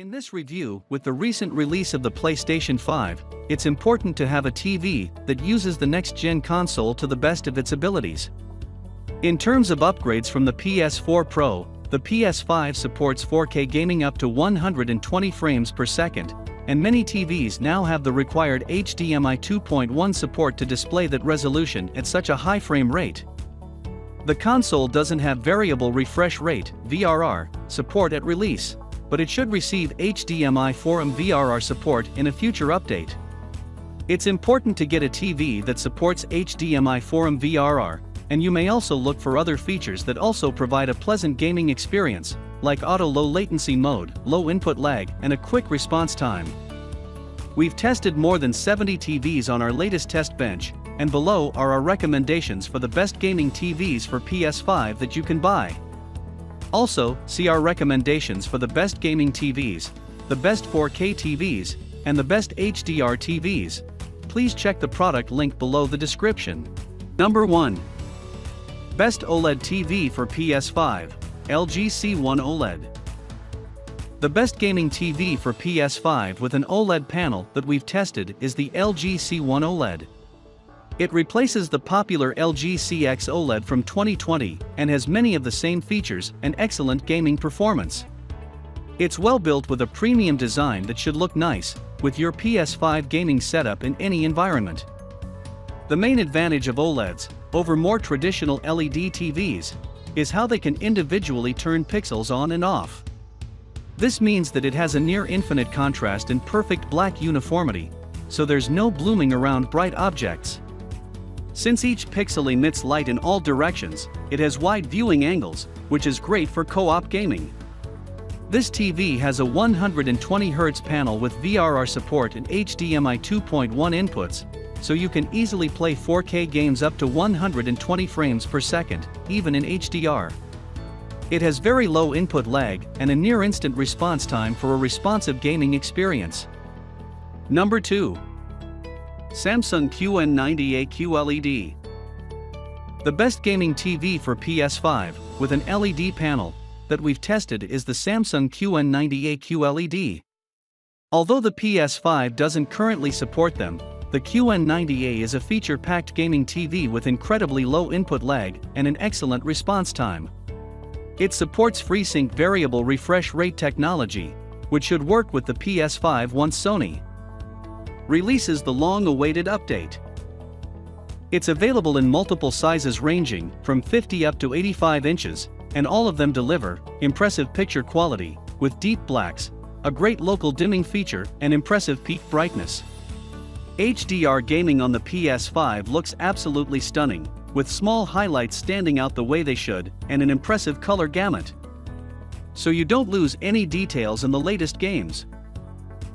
In this review, with the recent release of the PlayStation 5, it's important to have a TV that uses the next-gen console to the best of its abilities. In terms of upgrades from the PS4 Pro, the PS5 supports 4K gaming up to 120 frames per second, and many TVs now have the required HDMI 2.1 support to display that resolution at such a high frame rate. The console doesn't have variable refresh rate (VRR) support at release, but it should receive HDMI 4.1 VRR support in a future update. It's important to get a TV that supports HDMI 4.1 VRR, and you may also look for other features that also provide a pleasant gaming experience, like auto low latency mode, low input lag, and a quick response time. We've tested more than 70 TVs on our latest test bench, and below are our recommendations for the best gaming TVs for PS5 that you can buy. Also, see our recommendations for the best gaming TVs, the best 4K TVs, and the best HDR TVs. Please check the product link below the description. Number 1. Best OLED TV for PS5, LG C1 OLED. The best gaming TV for PS5 with an OLED panel that we've tested is the LG C1 OLED. It replaces the popular LG CX OLED from 2020 and has many of the same features and excellent gaming performance. It's well built with a premium design that should look nice with your PS5 gaming setup in any environment. The main advantage of OLEDs over more traditional LED TVs is how they can individually turn pixels on and off. This means that it has a near infinite contrast and perfect black uniformity, so there's no blooming around bright objects. Since each pixel emits light in all directions, it has wide viewing angles, which is great for co-op gaming. This TV has a 120Hz panel with VRR support and HDMI 2.1 inputs, so you can easily play 4K games up to 120 frames per second, even in HDR. It has very low input lag and a near-instant response time for a responsive gaming experience. Number 2. Samsung QN90A QLED. The best gaming TV for PS5, with an LED panel, that we've tested is the Samsung QN90A QLED. Although the PS5 doesn't currently support them, the QN90A is a feature-packed gaming TV with incredibly low input lag and an excellent response time. It supports FreeSync variable refresh rate technology, which should work with the PS5 once Sony releases the long-awaited update. It's available in multiple sizes ranging from 50 up to 85 inches, and all of them deliver impressive picture quality, with deep blacks, a great local dimming feature, and impressive peak brightness. HDR gaming on the PS5 looks absolutely stunning, with small highlights standing out the way they should, and an impressive color gamut. So you don't lose any details in the latest games.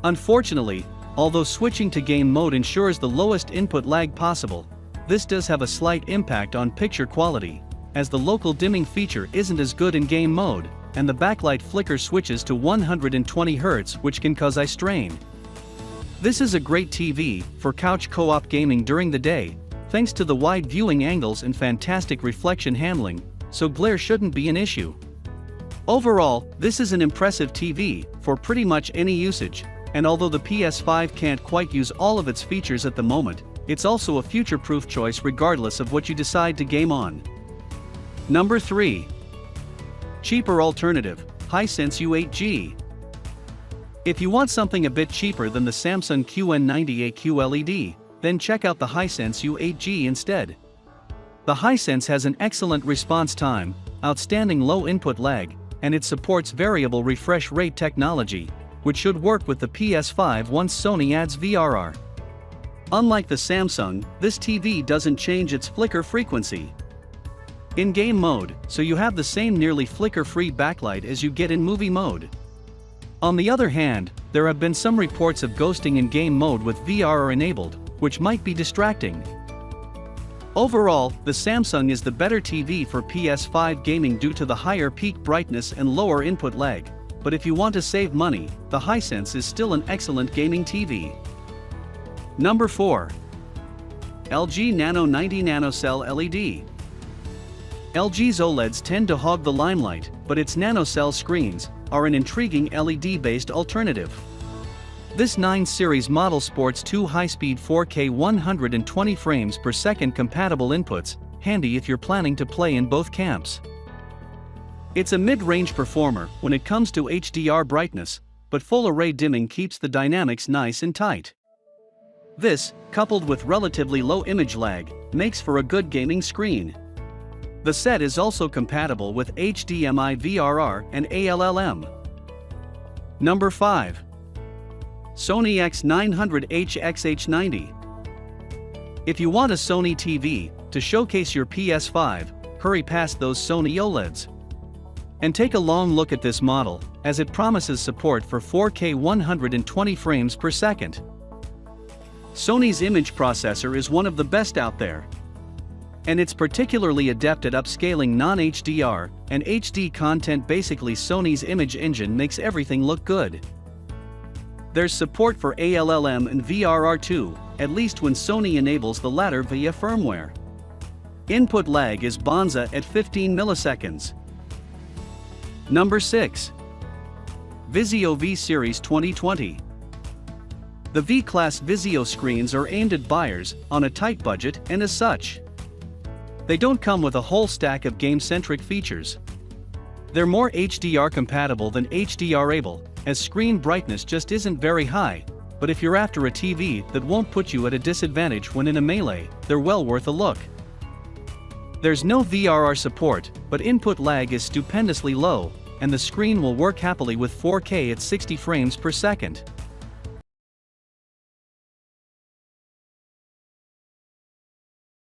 Unfortunately, although switching to game mode ensures the lowest input lag possible, this does have a slight impact on picture quality, as the local dimming feature isn't as good in game mode, and the backlight flicker switches to 120 Hz, which can cause eye strain. This is a great TV for couch co-op gaming during the day, thanks to the wide viewing angles and fantastic reflection handling, so glare shouldn't be an issue. Overall, this is an impressive TV for pretty much any usage, and although the PS5 can't quite use all of its features at the moment, it's also a future-proof choice regardless of what you decide to game on. Number 3. Cheaper alternative, HISENSE U8G. If you want something a bit cheaper than the Samsung QN90A QLED, then check out the HISENSE U8G instead. The HISENSE has an excellent response time, outstanding low input lag, and it supports variable refresh rate technology, which should work with the PS5 once Sony adds VRR. Unlike the Samsung, this TV doesn't change its flicker frequency in game mode, so you have the same nearly flicker-free backlight as you get in movie mode. On the other hand, there have been some reports of ghosting in game mode with VRR enabled, which might be distracting. Overall, the Samsung is the better TV for PS5 gaming due to the higher peak brightness and lower input lag, but if you want to save money, the HISENSE is still an excellent gaming TV. Number 4. LG Nano90 Nano Cell LED. LG's OLEDs tend to hog the limelight, but its nanocell screens, are an intriguing LED-based alternative. This 9 series model sports two high-speed 4K 120 frames per second compatible inputs, handy if you're planning to play in both camps. It's a mid-range performer when it comes to HDR brightness, but full array dimming keeps the dynamics nice and tight. This, coupled with relatively low image lag, makes for a good gaming screen. The set is also compatible with HDMI VRR and ALLM. Number 5. Sony X900H XH90. If you want a Sony TV to showcase your PS5, hurry past those Sony OLEDs. And take a long look at this model, as it promises support for 4K 120 frames per second. Sony's image processor is one of the best out there. And it's particularly adept at upscaling non-HDR and HD content. Basically, Sony's image engine makes everything look good. There's support for ALLM and VRR too, at least when Sony enables the latter via firmware. Input lag is bonza at 15 milliseconds. Number 6. Vizio V Series 2020. The V-Class Vizio screens are aimed at buyers on a tight budget, and as such, they don't come with a whole stack of game-centric features. They're more HDR compatible than HDR able, as screen brightness just isn't very high, but if you're after a TV that won't put you at a disadvantage when in a melee, they're well worth a look. There's no VRR support, but input lag is stupendously low, and the screen will work happily with 4K at 60 frames per second.